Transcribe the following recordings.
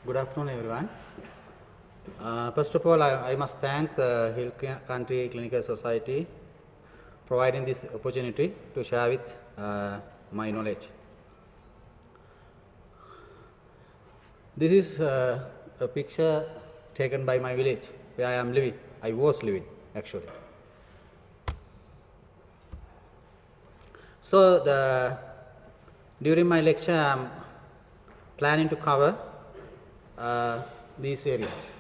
Good afternoon, everyone. First of all, I must thank the Hill Country Clinical Society providing this opportunity to share with my knowledge. This is a picture taken by my village where I am living. I was living actually. So during my lecture, I am planning to cover these areas.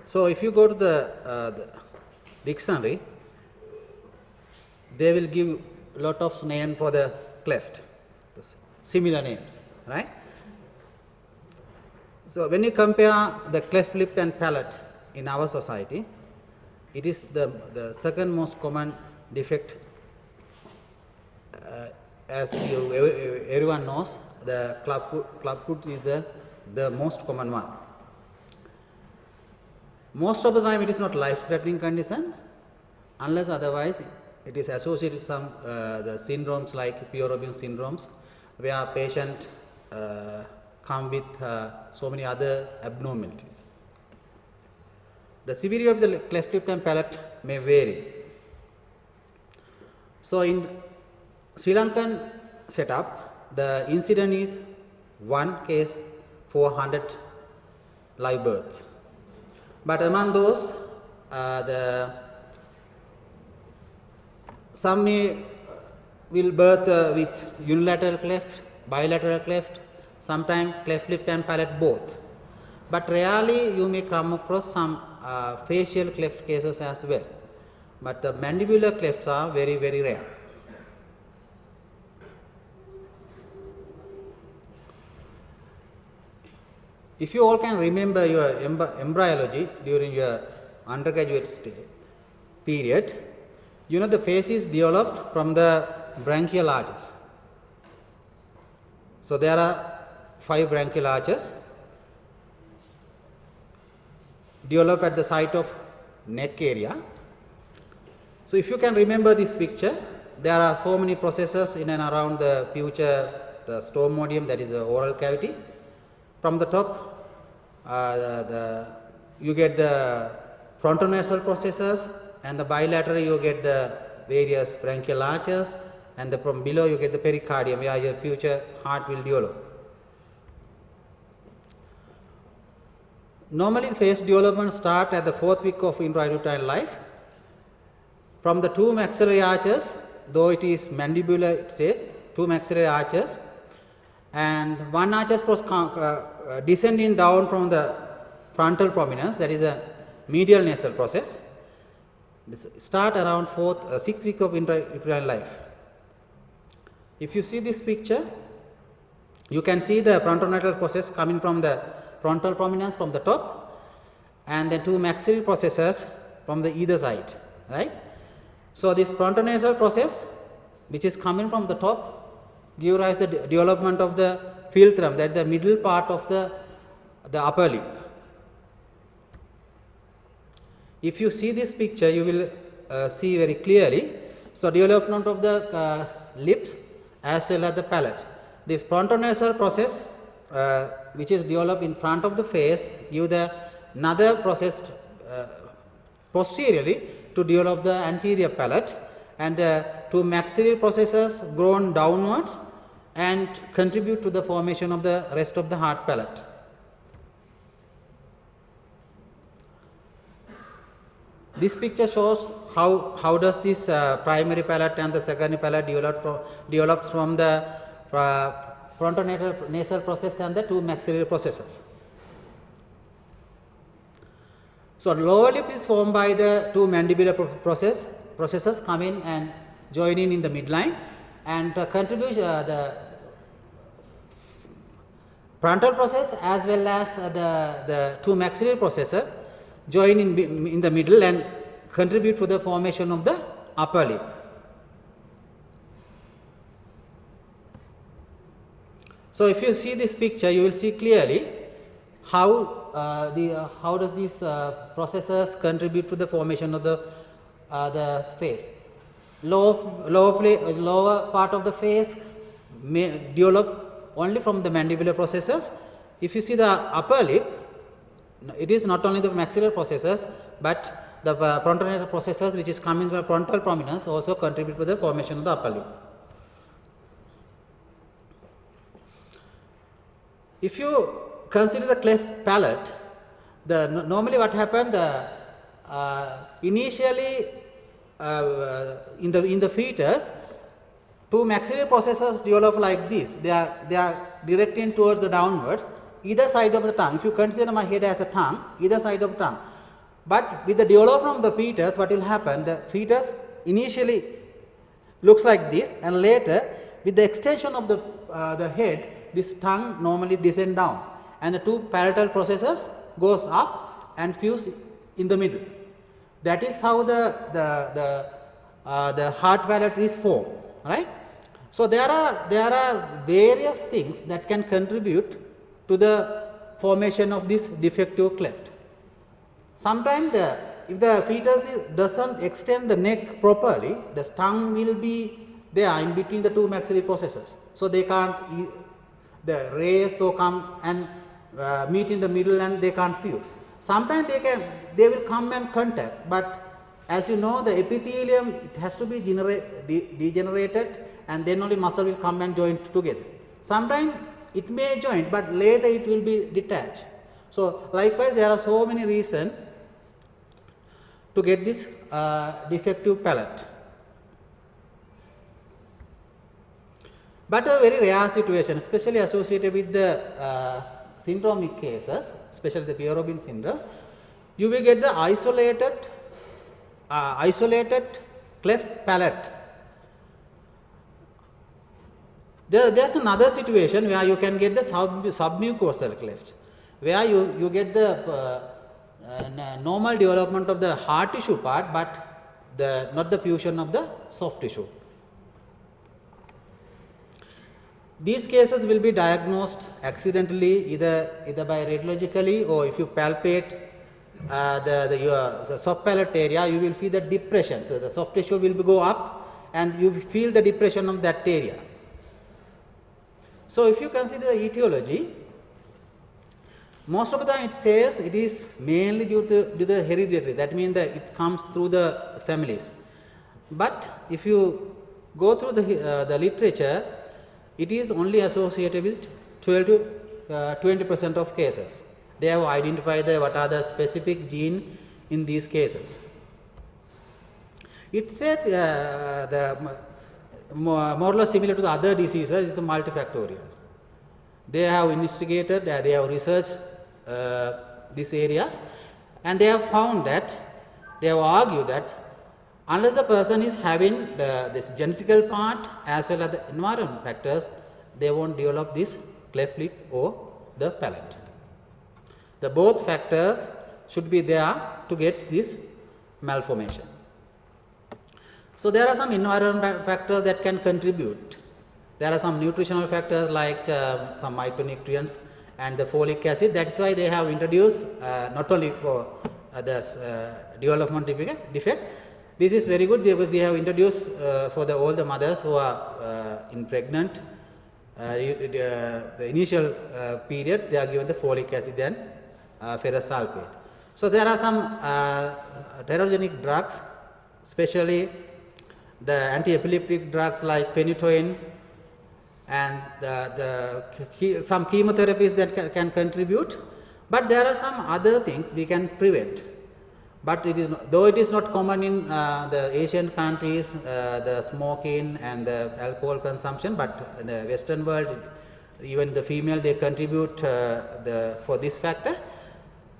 So if you go to the dictionary, they will give a lot of names for the cleft, similar names, right? So when you compare the cleft lip and palate in our society, it is the second most common defect. As everyone knows, the club foot is the most common one. Most of the time it is not life-threatening condition, unless otherwise it is associated with some the syndromes like Pierre-Robin syndromes, where patient come with so many other abnormalities. The severity of the cleft lip and palate may vary. So in Sri Lankan setup, the incidence is 1 case for 100 live births. But among those, some will birth with unilateral cleft, bilateral cleft, sometimes cleft lip and palate both. But rarely you may come across some facial cleft cases as well. But the mandibular clefts are very, very rare. If you all can remember your embryology during your undergraduate period, you know the face is developed from the branchial arches. So there are 5 branchial arches developed at the site of neck area. So if you can remember this picture, there are so many processes in and around the future, the stomodium, that is the oral cavity. From the top, you get the frontonasal processes, and the bilateral you get the various branchial arches, and from below you get the pericardium, where your future heart will develop. Normally, face development start at the 4th week of intrauterine life. From the 2 maxillary arches, though it is mandibular, it says 2 maxillary arches, and 1 arches descending down from the frontal prominence, that is a medial nasal process. This start around 6th week of intrauterine life. If you see this picture, you can see the frontonasal process coming from the frontal prominence from the top, and then 2 maxillary processes from the either side, right? So this frontonasal process, which is coming from the top, give rise to the development of the philtrum, that is the middle part of the upper lip. If you see this picture, you will see very clearly. So development of the lips as well as the palate. This frontonasal process, which is developed in front of the face, give the another process posteriorly to develop the anterior palate, and the 2 maxillary processes grown downwards and contribute to the formation of the rest of the hard palate. This picture shows how does this primary palate and the secondary palate develops from the frontonasal process and the 2 maxillary processes. So lower lip is formed by the 2 mandibular processes coming and joining in the midline, and contribute the frontal process as well as the 2 maxillary processes join in the middle and contribute to the formation of the upper lip. So if you see this picture, you will see clearly how does these processes contribute to the formation of the face. Lower part of the face may develop only from the mandibular processes. If you see the upper lip, it is not only the maxillary processes, but the frontal processes which is coming from frontal prominence also contribute to the formation of the upper lip. If you consider the cleft palate, normally what happened, initially in the fetus, two maxillary processes develop like this. They are directing towards the downwards, either side of the tongue. If you consider my head as a tongue, either side of the tongue. But with the development of the fetus, what will happen? The fetus initially looks like this, and later with the extension of the head, this tongue normally descend down, and the two palatal processes goes up and fuse in the middle. That is how the hard palate is formed, right? So there are various things that can contribute to the formation of this defective cleft. Sometimes if the fetus doesn't extend the neck properly, the tongue will be there in between the two maxillary processes. So they can't, the rays so come and meet in the middle and they can't fuse. Sometimes they will come and contact, but as you know, the epithelium, it has to be degenerated, and then only muscle will come and join together. Sometimes it may join, but later it will be detached. So likewise, there are so many reasons to get this defective palate. But a very rare situation, especially associated with the syndromic cases, especially the Pierre-Robin syndrome, you will get the isolated cleft palate. There's another situation where you can get the submucosal cleft, where you get the normal development of the hard tissue part, but not the fusion of the soft tissue. These cases will be diagnosed accidentally, either by radiologically, or if you palpate the soft palate area, you will feel the depression. So the soft tissue will go up, and you feel the depression of that area. So if you consider the etiology, most of the time it says it is mainly due to the hereditary. That means that it comes through the families. But if you go through the literature, it is only associated with 12 to 20% of cases. They have identified what are the specific gene in these cases. It says more or less similar to the other diseases, is multifactorial. They have investigated, they have researched these areas, and they have found that, they have argued that unless the person is having this genetical part as well as the environment factors, they won't develop this cleft lip or the palate. The both factors should be there to get this malformation. So there are some environmental factors that can contribute. There are some nutritional factors like some micronutrients and the folic acid. That is why they have introduced not only for this development defect. This is very good because they have introduced for all the mothers who are pregnant. The initial period, they are given the folic acid and ferrous sulfate. So there are some terogenic drugs, especially the anti-epileptic drugs like phenytoin, and some chemotherapies that can contribute. But there are some other things we can prevent. But it is not, though it is not common in the Asian countries, the smoking and the alcohol consumption, but in the Western world, even the female, they contribute for this factor.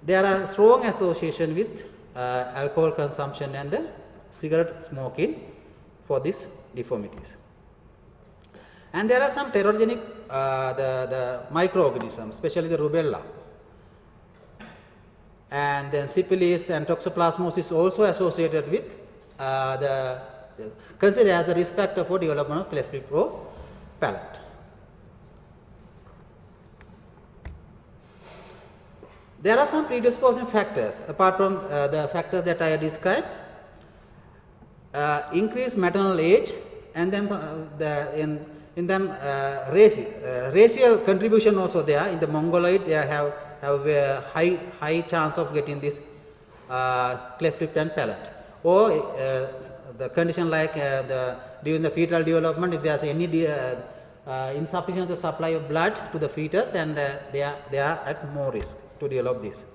There are strong association with alcohol consumption and the cigarette smoking for these deformities. And there are some terogenic the microorganisms, especially the rubella. And then syphilis and toxoplasmosis also associated with considered as the risk factor for development of cleft lip or palate. There are some predisposing factors apart from the factors that I described. Increased maternal age, and then in them racial contribution also there. In the Mongoloid, they have a high chance of getting this cleft lip and palate. Or the condition like during the fetal development, if there is any insufficient supply of blood to the fetus, and they are at more risk to develop this.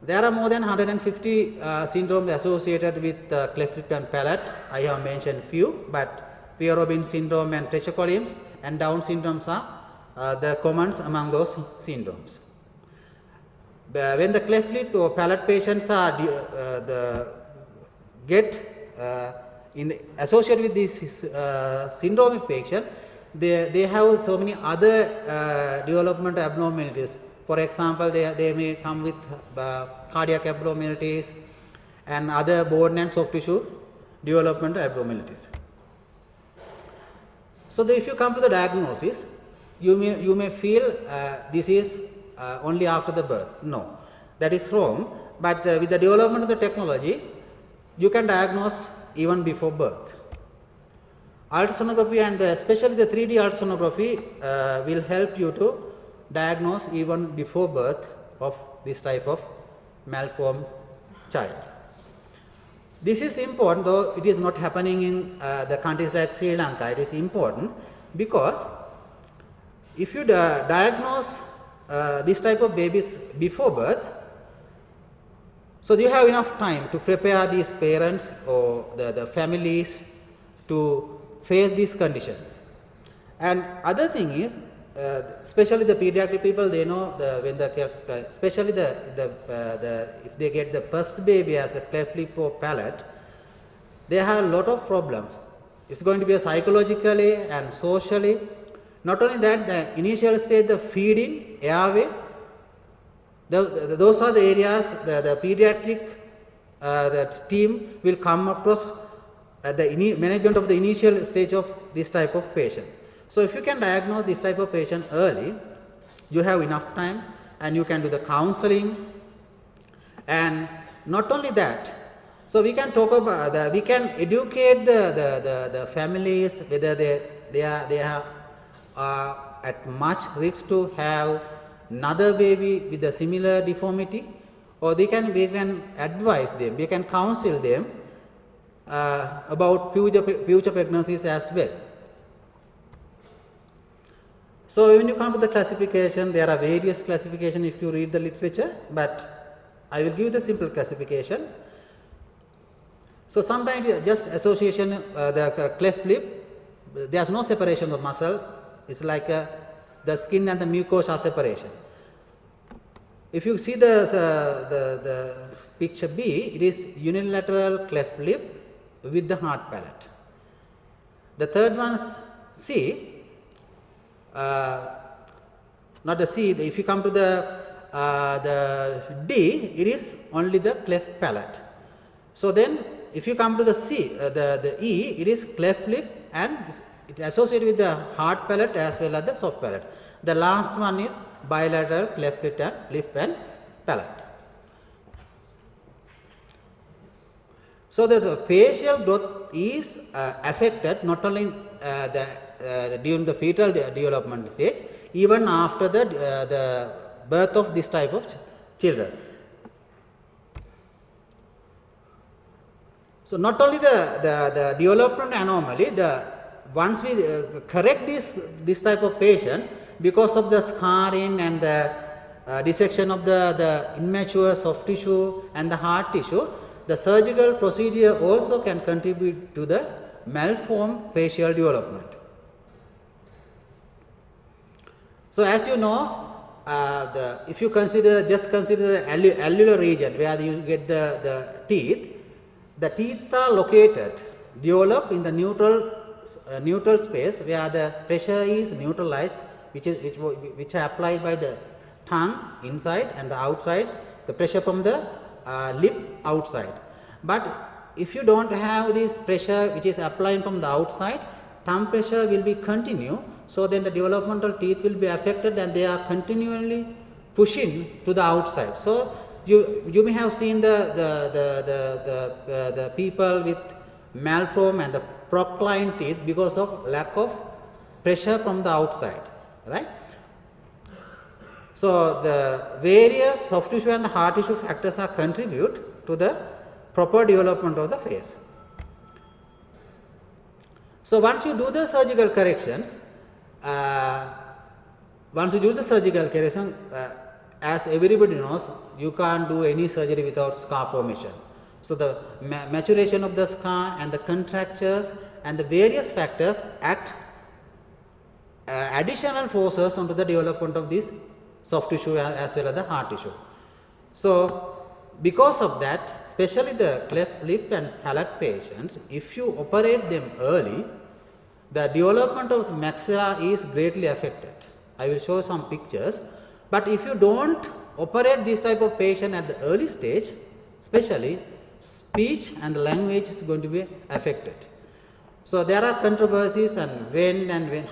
There are more than 150 syndromes associated with cleft lip and palate. I have mentioned few, but Pierre-Robin syndrome and Treacher-Collins and Down syndromes are the commons among those syndromes. When the cleft lip or palate patients are associated with this syndromic patient, they have so many other development abnormalities. For example, they may come with cardiac abnormalities and other bone and soft tissue development abnormalities. So, if you come to the diagnosis, you may feel this is only after the birth. No, that is wrong. But with the development of the technology, you can diagnose even before birth. Ultrasonography and especially the 3D ultrasonography will help you to diagnose even before birth of this type of malformed child. This is important, though it is not happening in the countries like Sri Lanka. It is important because if you diagnose this type of babies before birth, so you have enough time to prepare these parents or the families to face this condition. And other thing is, especially the pediatric people, they know when especially if they get the first baby as a cleft lip or palate, they have a lot of problems. It's going to be psychologically and socially. Not only that, the initial stage, the feeding, airway, those are the areas the pediatric the team will come across at the management of the initial stage of this type of patient. So, if you can diagnose this type of patient early, you have enough time and you can do the counseling. And not only that, so we can talk about we can educate the families whether they are at much risk to have another baby with a similar deformity, or we can advise them, we can counsel them about future pregnancies as well. So, when you come to the classification, there are various classifications if you read the literature, but I will give the simple classification. So, sometimes just association the cleft lip, there is no separation of muscle, it is like the skin and the mucosa separation. If you see the picture B, it is unilateral cleft lip with the hard palate. The third one is C. Not the C, if you come to the D, it is only the cleft palate. So, then if you come to the C, the E, it is cleft lip and it is associated with the hard palate as well as the soft palate. The last one is bilateral cleft lip and palate. So, the facial growth is affected not only during the fetal development stage, even after the birth of this type of children. So, not only the development anomaly, once we correct this type of patient, because of the scarring and the dissection of the immature soft tissue and the hard tissue, the surgical procedure also can contribute to the malformed facial development. So, as you know, if you consider the alveolar region where you get the teeth are located, develop in the neutral space where the pressure is neutralized, which are applied by the tongue inside and the outside, the pressure from the lip outside. But if you do not have this pressure which is applied from the outside, tongue pressure will be continue. So, then the developmental teeth will be affected and they are continually pushing to the outside. So, you may have seen the people with malform and the procline teeth because of lack of pressure from the outside, right? So the various soft tissue and the hard tissue factors are contribute to the proper development of the face. So once you do the surgical corrections, as everybody knows, you can't do any surgery without scar formation. So the maturation of the scar and the contractures and the various factors act additional forces onto the development of this soft tissue as well as the hard tissue. So because of that, especially the cleft lip and palate patients, if you operate them early, the development of maxilla is greatly affected. I will show some pictures. But if you don't operate this type of patient at the early stage, especially speech and language is going to be affected. So there are controversies and when,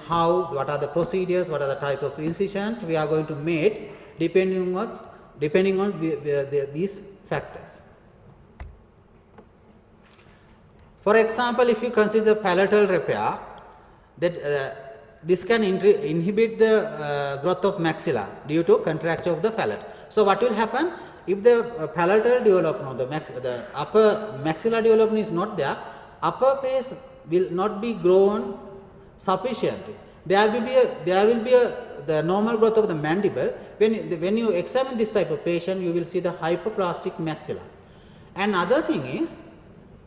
how, what are the procedures, what are the type of incisions we are going to make depending on these factors. For example, if you consider palatal repair, that this can inhibit the growth of maxilla due to contracture of the palate. So what will happen if the palatal development, the upper maxilla development is not there, upper face will not be grown sufficiently. There will be the normal growth of the mandible. When you examine this type of patient, you will see the hypoplastic maxilla. And other thing is,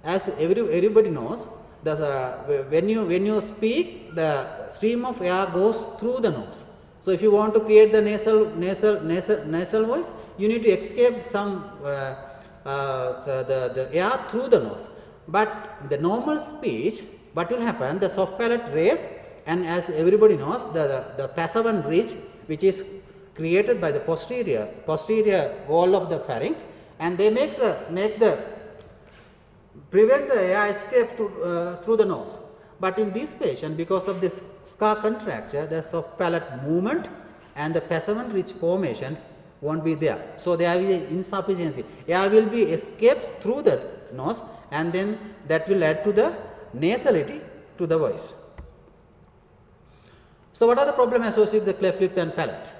as everybody knows, when you speak, the stream of air goes through the nose. So if you want to create the nasal voice, you need to escape some the air through the nose. But the normal speech, what will happen? The soft palate raise, and as everybody knows, the passavant ridge, which is created by the posterior wall of the pharynx, and they prevent the air escape through the nose. But in this patient, because of this scar contracture, the soft palate movement and the passavant ridge formations won't be there. So there will be insufficiency. Air will be escaped through the nose, and then that will add to the nasality to the voice. So what are the problems associated with the cleft lip and palate?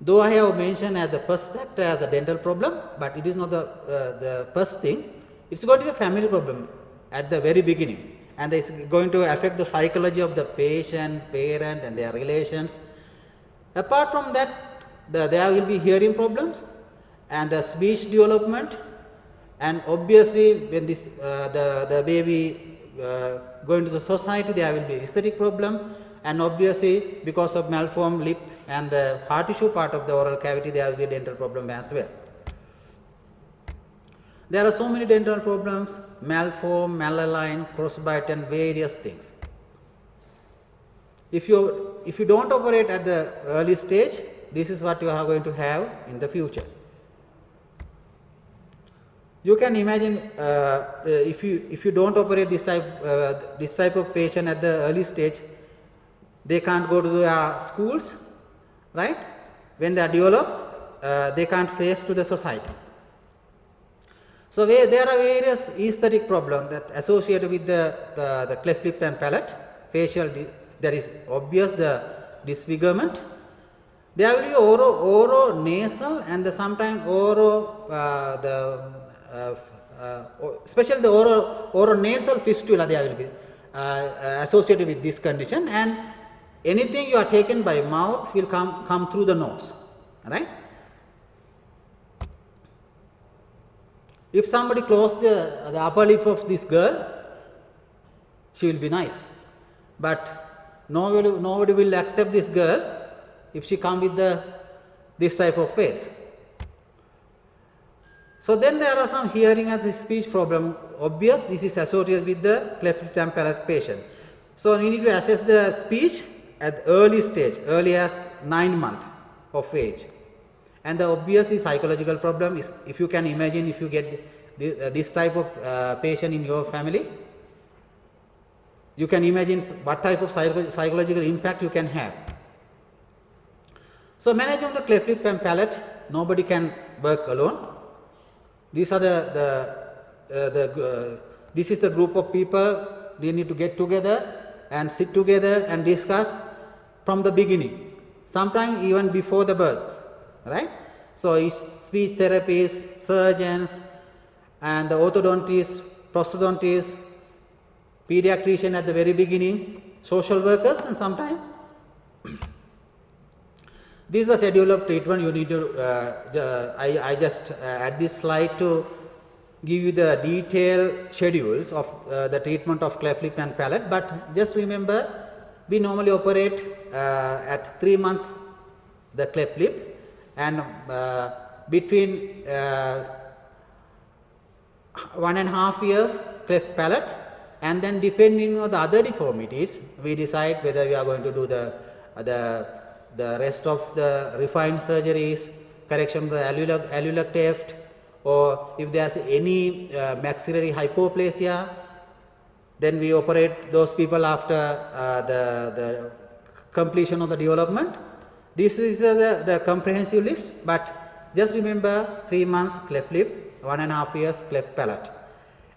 Though I have mentioned as the first factor as a dental problem, but it is not the first thing. It's going to be a family problem at the very beginning, and it's going to affect the psychology of the patient, parent, and their relations. Apart from that, there will be hearing problems and the speech development, and obviously when this the baby go into the society, there will be aesthetic problem, and obviously because of malformed lip and the hard tissue part of the oral cavity, there will be a dental problem as well. There are so many dental problems: malform, malalign, crossbite, and various things. If you don't operate at the early stage, this is what you are going to have in the future. You can imagine if you don't operate this type of patient at the early stage, they can't go to their schools, right? When they are developed, they can't face to the society. So there are various aesthetic problems that associated with the cleft lip and palate. Facial, there is obvious the disfigurement. There will be oro-nasal and sometimes especially the oro-nasal fistula, there will be associated with this condition, and anything you are taken by mouth will come through the nose, right? If somebody close the upper lip of this girl, she will be nice, but nobody will accept this girl if she come with this type of face. So then there are some hearing and speech problem. Obvious, this is associated with the cleft lip and palate patient. So we need to assess the speech at early stage, early as 9 months of age. And the obviously psychological problem is, if you can imagine, if you get this type of patient in your family, you can imagine what type of psychological impact you can have. So management of the cleft lip and palate, nobody can work alone. These are the This is the group of people, they need to get together and sit together and discuss from the beginning, sometime even before the birth, right? So speech therapists, surgeons, and the orthodontists, prosthodontists, pediatrician at the very beginning, social workers, and sometime this is the schedule of treatment. You need to, I just add this slide to give you the detailed schedules of the treatment of cleft lip and palate, but just remember, we normally operate at 3 months the cleft lip, and between 1.5 years cleft palate, and then depending on the other deformities, we decide whether we are going to do the rest of the refined surgeries, correction of the alveolar cleft, or if there is any maxillary hypoplasia, then we operate those people after the completion of the development. This is the comprehensive list, but just remember 3 months cleft lip, 1.5 years cleft palate,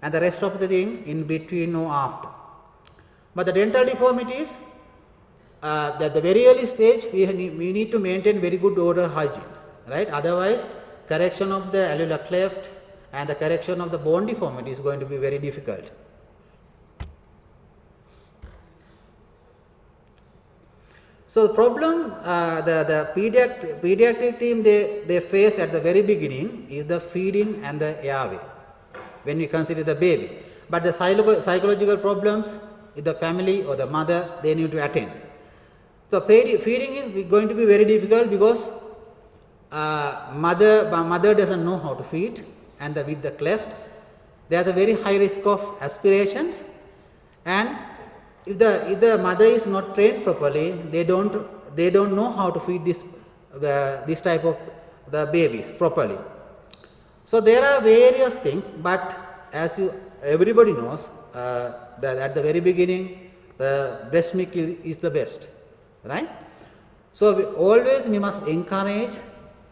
and the rest of the thing in between or after. But the dental deformities, at the very early stage, we need to maintain very good oral hygiene, right? Otherwise, correction of the alveolar cleft and the correction of the bone deformity is going to be very difficult. So the problem the pediatric team they face at the very beginning is the feeding and the airway when we consider the baby. But the psychological problems in the family or the mother, they need to attend. So feeding is going to be very difficult because mother doesn't know how to feed, and with the cleft there is a very high risk of aspirations, and if the mother is not trained properly, they don't know how to feed this type of the babies properly. So there are various things, but as everybody knows that at the very beginning the breast milk is the best, right? So we must encourage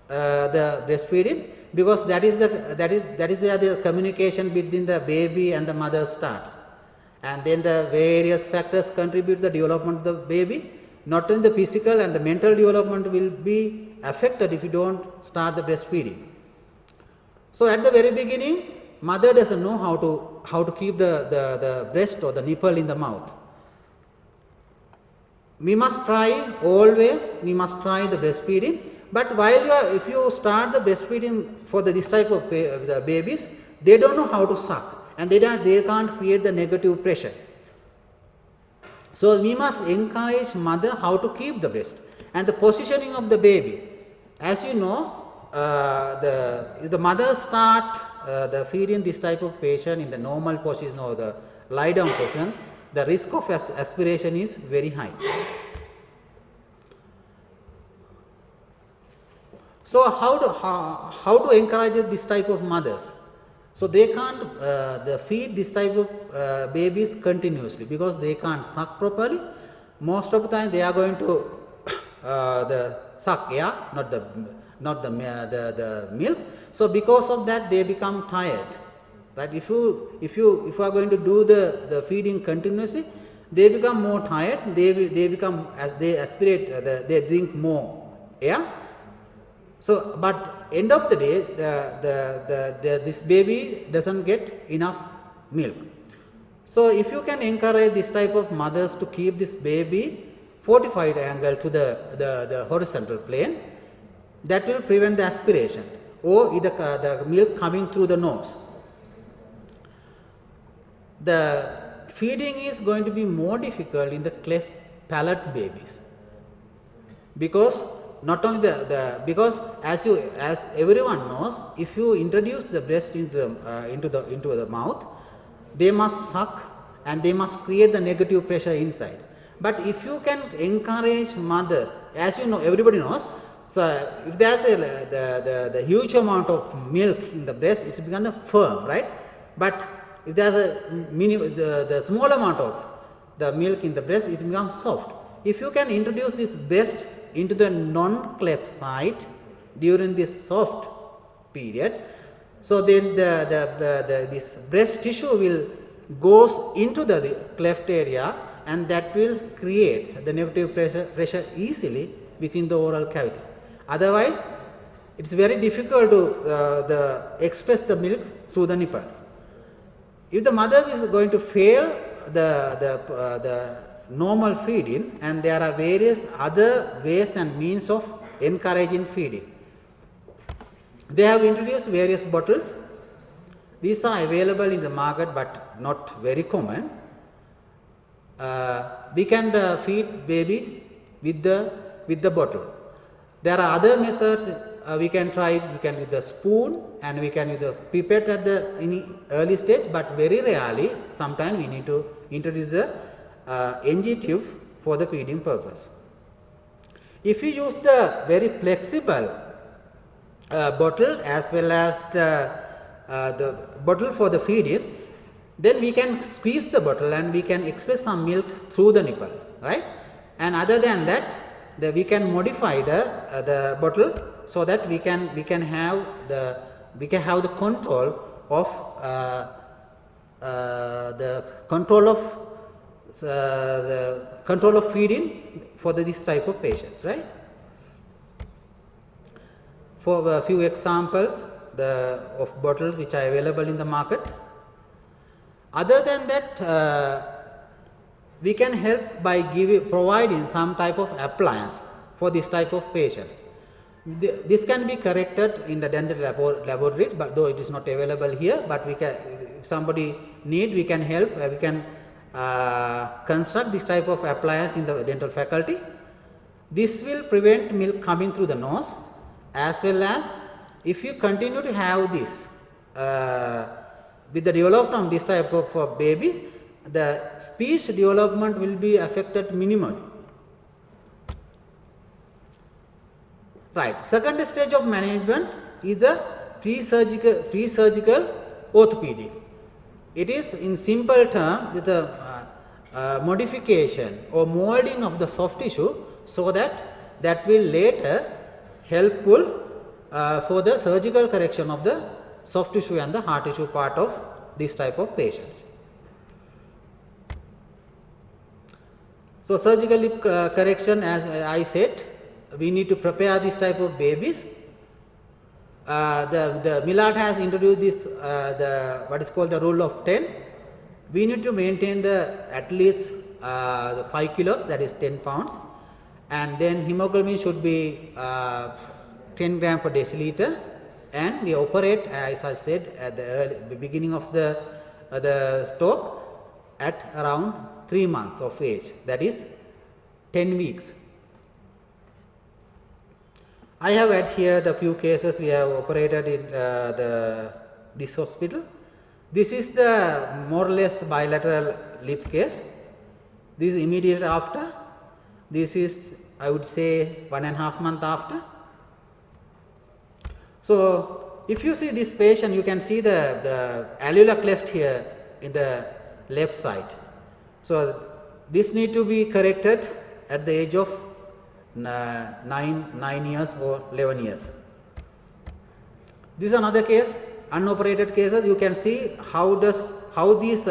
the breastfeeding, because that is where the communication between the baby and the mother starts, and then the various factors contribute to the development of the baby. Not only the physical and the mental development will be affected if you don't start the breastfeeding. So at the very beginning, mother doesn't know how to keep the breast or the nipple in the mouth. We must try the breastfeeding, but if you start the breastfeeding for this type of the babies, they don't know how to suck, and they can't create the negative pressure. So we must encourage mother how to keep the breast and the positioning of the baby. As you know, if the mother start the feeding this type of patient in the normal position or the lie down position, the risk of aspiration is very high. So how to encourage this type of mothers? So they can't feed this type of babies continuously because they can't suck properly. Most of the time they are going to suck air, not the milk. So because of that they become tired, right? If you are going to do the feeding continuously, they become more tired. They become, as they aspirate, they drink more air. So, but end of the day, this baby doesn't get enough milk. So, if you can encourage this type of mothers to keep this baby fortified angle to the horizontal plane, that will prevent the aspiration or the milk coming through the nose. The feeding is going to be more difficult in the cleft palate babies, because not only because as everyone knows, if you introduce the breast into the mouth, they must suck and they must create the negative pressure inside. But if you can encourage mothers, as you know, everybody knows, so if there is the huge amount of milk in the breast, it's become firm, right? But if there is the small amount of the milk in the breast, it becomes soft. If you can introduce this breast into the non-cleft side during this soft period, so then this breast tissue will goes into the cleft area, and that will create the negative pressure easily within the oral cavity. Otherwise, it is very difficult to express the milk through the nipples. If the mother is going to fail the normal feeding, and there are various other ways and means of encouraging feeding. They have introduced various bottles. These are available in the market but not very common. We can feed baby with the bottle. There are other methods we can try. We can with the spoon, and we can with the pipette at the early stage, but very rarely, sometimes we need to introduce the NG tube for the feeding purpose. If you use the very flexible bottle as well as the bottle for the feeding, then we can squeeze the bottle and we can express some milk through the nipple, right? And other than that, we can modify the bottle so that we can have the control of feeding for this type of patients, right? For a few examples of bottles which are available in the market. Other than that, we can help by providing some type of appliance for this type of patients. This can be corrected in the dental laboratory, but though it is not available here, but we can, if somebody need, we can help. We can construct this type of appliance in the dental faculty. This will prevent milk coming through the nose, as well as if you continue to have this with the development of this type of baby, the speech development will be affected minimally. Right. Second stage of management is the pre-surgical orthopedic. It is in simple term the modification or molding of the soft tissue so that will later helpful for the surgical correction of the soft tissue and the hard tissue part of this type of patients. So, surgical lip correction, as I said, we need to prepare this type of babies. The Millard has introduced this what is called the rule of 10. We need to maintain at least the 5 kilos, that is 10 pounds, and then hemoglobin should be 10 gram per deciliter, and we operate, as I said, at the beginning of the stroke at around 3 months of age, that is 10 weeks. I have had here the few cases we have operated in this hospital. This is the more or less bilateral lip case. This is immediate after. This is, I would say, 1.5 months after. So, if you see this patient, you can see the alveolar cleft here in the left side. So, this need to be corrected at the age of 9 years or 11 years. This is another case, unoperated cases. You can see how these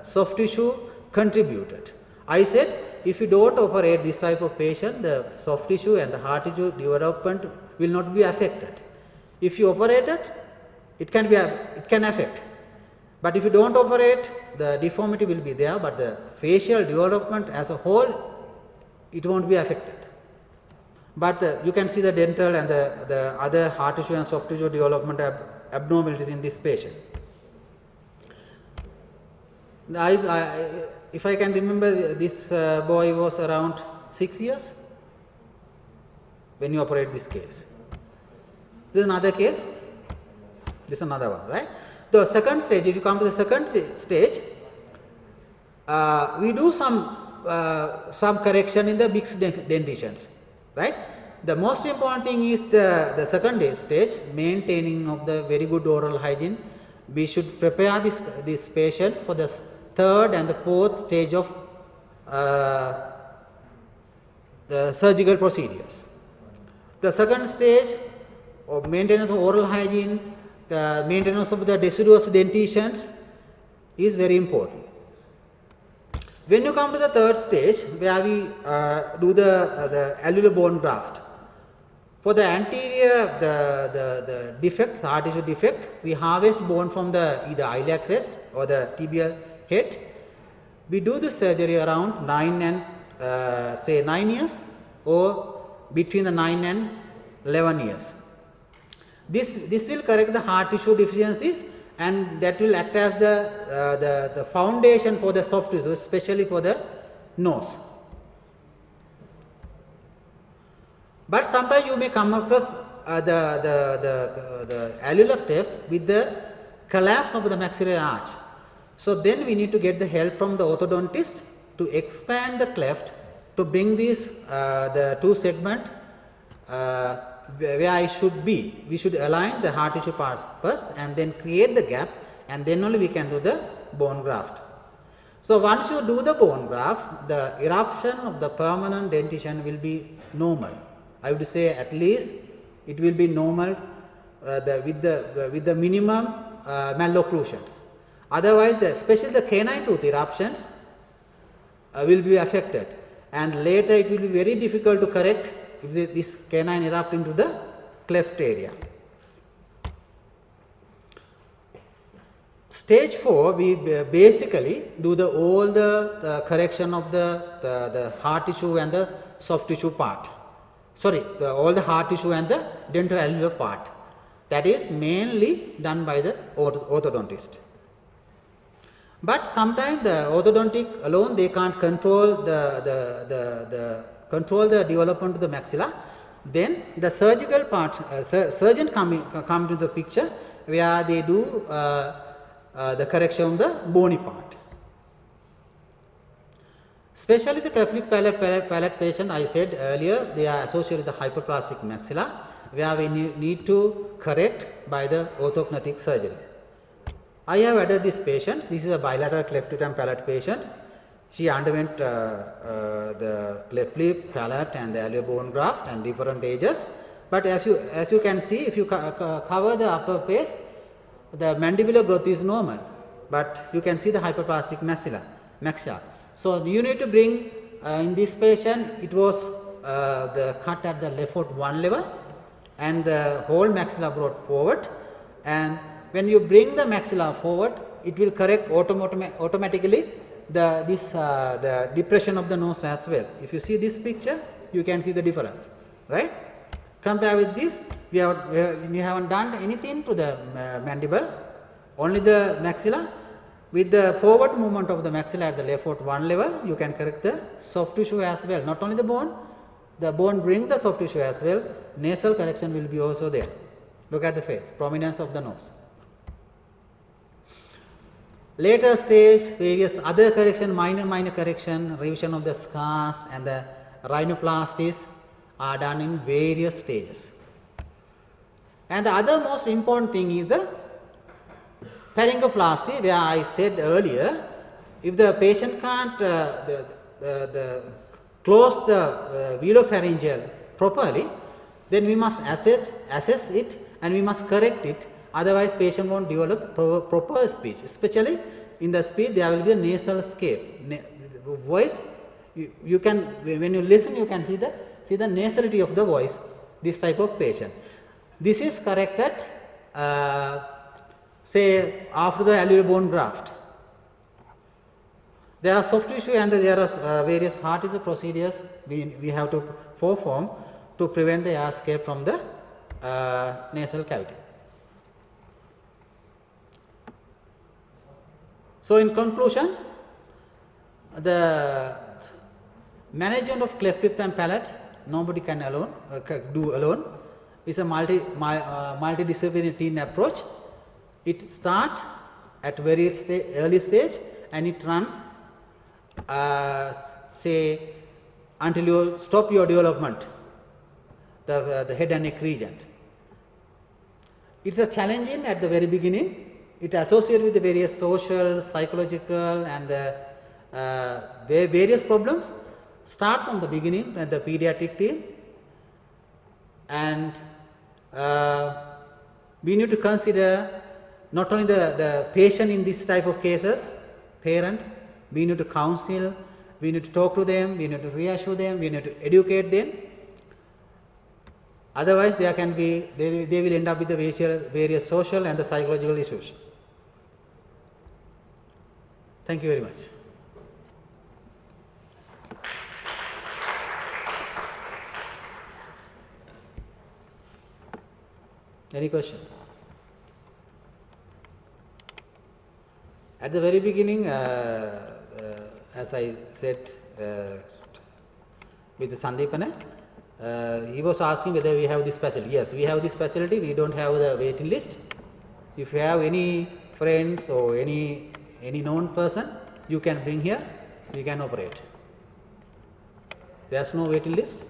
soft tissue contributed. I said, if you don't operate this type of patient, the soft tissue and the hard tissue development will not be affected. If you operate it can affect. But if you don't operate, the deformity will be there, but the facial development as a whole, it won't be affected. But you can see the dental and the other hard tissue and soft tissue development abnormalities in this patient. If I can remember, this boy was around 6 years when you operate this case. This is another case. This is another one, right? The second stage, if you come to the second stage, we do some correction in the mixed dentitions, right? The most important thing is the second stage, maintaining of the very good oral hygiene. We should prepare this patient for the third and the fourth stage of the surgical procedures. The second stage of maintenance of oral hygiene, maintenance of the deciduous dentitions, is very important. When you come to the third stage, where we do the alveolar bone graft, for the anterior, the defect, the hard tissue defect, we harvest bone from the either iliac crest or the tibial head. We do the surgery around 9 and say 9 years or between the 9 and 11 years. This will correct the hard tissue deficiencies, and that will act as the foundation for the soft tissue, especially for the nose. But sometimes you may come across the alveolar cleft with the collapse of the maxillary arch. So then we need to get the help from the orthodontist to expand the cleft to bring this the two segment where I should be. We should align the hard tissue parts first and then create the gap, and then only we can do the bone graft. So once you do the bone graft, the eruption of the permanent dentition will be normal. I would say at least it will be normal with the minimum malocclusions. Otherwise, especially the canine tooth eruptions will be affected, and later it will be very difficult to correct if this canine erupt into the cleft area. Stage 4, we basically do all the correction of the hard tissue and the soft tissue part. Sorry, all the hard tissue and the dentoalveolar part. That is mainly done by the orthodontist. But sometimes the orthodontic alone, they can't control the development of the maxilla. Then the surgical part, surgeon come to the picture, where they do the correction of the bony part. Especially the cleft lip palate patient, I said earlier, they are associated with the hyperplastic maxilla, where we need to correct by the orthognathic surgery. I have added this patient. This is a bilateral cleft lip and palate patient. She underwent the cleft lip, palate and the alveolar bone graft and different ages. But as you can see, if you cover the upper face, the mandibular growth is normal, but you can see the hyperplastic maxilla. So you need to bring in this patient, it was the cut at the left foot 1 level, and the whole maxilla brought forward. And when you bring the maxilla forward, it will correct automatically the depression of the nose as well. If you see this picture, you can see the difference, right? Compare with this, we haven't done anything to the mandible, only the maxilla. With the forward movement of the maxilla at the left foot 1 level, you can correct the soft tissue as well. Not only the bone brings the soft tissue as well. Nasal correction will be also there. Look at the face, prominence of the nose. Later stage, various other correction, minor correction, revision of the scars and the rhinoplasties are done in various stages. And the other most important thing is the pharyngoplasty, where I said earlier, if the patient can't close the velopharyngeal properly, then we must assess it and we must correct it. Otherwise, patient won't develop proper speech. Especially in the speech, there will be a nasal scape. Voice, you can, when you listen, you can see the nasality of the voice. This type of patient. This is corrected. Say after the alveolar bone graft. There are soft tissue and there are various hard tissue procedures we have to perform to prevent the air escape from the nasal cavity. So in conclusion, the management of cleft lip and palate, nobody can do alone. It's a multidisciplinary team approach. It starts at very early stage and it runs say until you stop your development, the head and neck region. It's a challenging at the very beginning. It associated with the various social, psychological and various problems. Start from the beginning at the pediatric team, and we need to consider not only the patient in this type of cases, parent, we need to counsel, we need to talk to them, we need to reassure them, we need to educate them. Otherwise, there can be, they will end up with the various social and the psychological issues. Thank you very much. Any questions? At the very beginning, as I said with Sandeepana, he was asking whether we have this facility. Yes, we have this facility. We don't have the waiting list. If you have any friends or any known person, you can bring here. We can operate. There's no waiting list.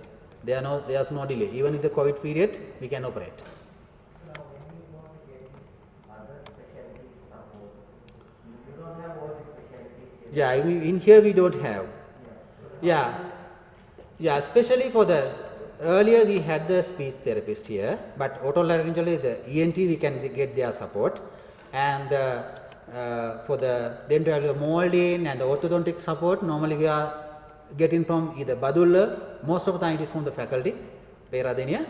There's no delay. Even in the COVID period, we can operate. Yeah, in here we don't have. Yeah, especially for the earlier we had the speech therapist here, but otolaryngally the ENT we can get their support, and for the dental molding and the orthodontic support normally we are getting from either Badulla. Most of the time it is from the faculty, Peradeniya.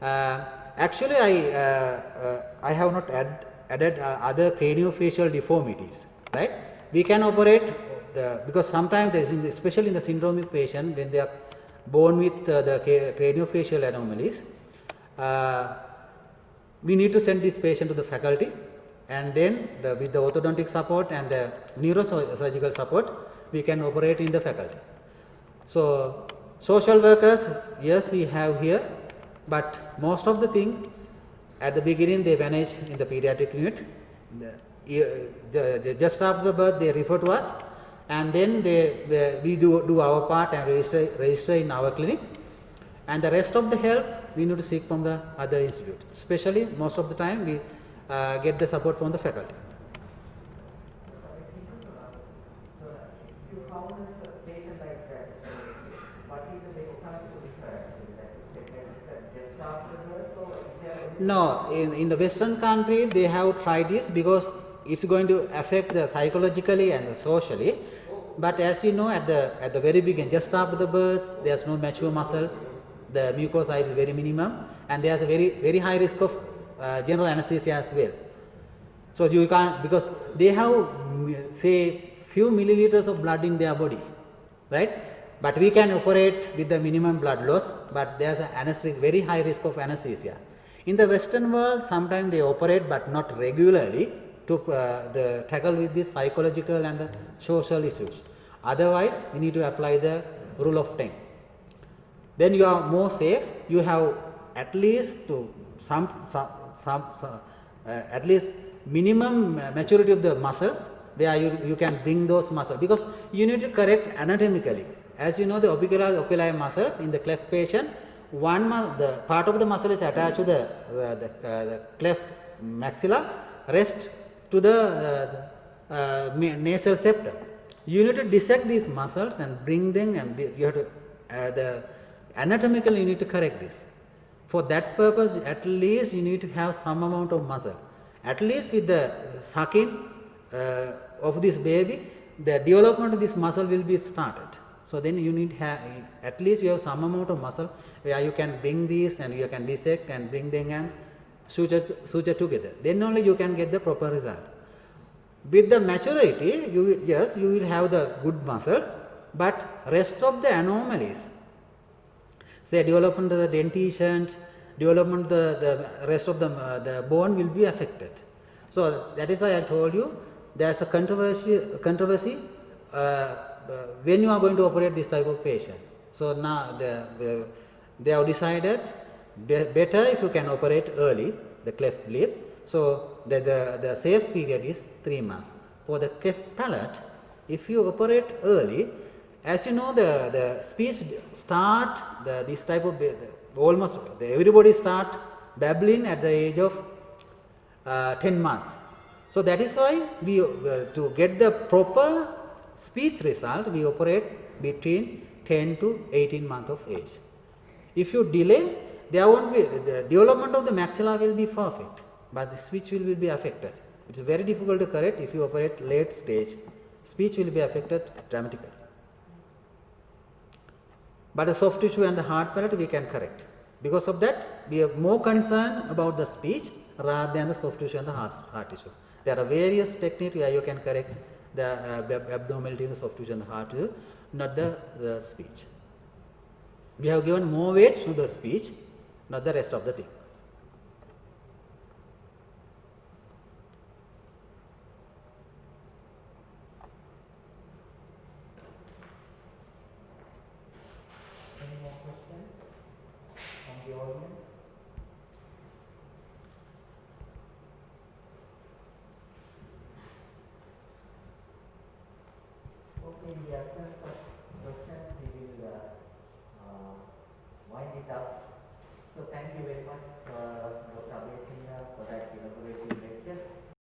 Actually, I have not added other craniofacial deformities, right? We can operate because sometimes there is, especially in the syndromic patient, when they are born with the craniofacial anomalies, we need to send this patient to the faculty, and then with the orthodontic support and the neurosurgical support, we can operate in the faculty. So social workers, yes, we have here, but most of the thing at the beginning they manage in the pediatric unit. Just after the birth they refer to us, and then we do our part and register in our clinic, and the rest of the help we need to seek from the other institute. Especially most of the time we get the support from the faculty. No, in the Western country they have tried this because it's going to affect the psychologically and socially. But as you know, at the very beginning, just after the birth, there's no mature muscles, the mucosa is very minimum, and there's a very high risk of general anesthesia as well. So you can't, because they have say few milliliters of blood in their body, right? But we can operate with the minimum blood loss, but there's a very high risk of anesthesia. In the Western world, sometimes they operate, but not regularly, to tackle with the psychological and the social issues. Otherwise, we need to apply the rule of 10. Then you are more safe. You have at least at least minimum maturity of the muscles where you can bring those muscles, because you need to correct anatomically. As you know, the oculi muscles in the cleft patient, the part of the muscle is attached to the cleft maxilla, rest to the nasal septum. You need to dissect these muscles and bring them, and you have to anatomically you need to correct this. For that purpose, at least you need to have some amount of muscle. At least with the sucking of this baby, the development of this muscle will be started. So then you need at least you have some amount of muscle where you can bring these and you can dissect and bring them and suture together. Then only you can get the proper result. With the maturity, you will have the good muscle, but rest of the anomalies, say development of the dentition, development the rest of the bone will be affected. So that is why I told you there is a controversy when you are going to operate this type of patient. So now they have decided better if you can operate early the cleft lip. So the safe period is 3 months. For the cleft palate, if you operate early, as you know, the speech start this type of everybody start babbling at the age of 10 months. So that is why we to get the proper speech result, we operate between 10 to 18 months of age. If you delay, there won't be the development of the maxilla will be perfect. but the speech will be affected. It's very difficult to correct if you operate late stage. Speech will be affected dramatically. But the soft tissue and the hard palate we can correct. Because of that, we are more concerned about the speech rather than the soft tissue and the hard tissue. There are various techniques where you can correct the abnormality in the soft tissue and the hard tissue, not the speech. We have given more weight to the speech, not the rest of the thing. Any more questions from the audience? Okay, in the absence of questions, we will wind it up. So thank you very much, Dr. Abhay Singh, for that elaborative lecture.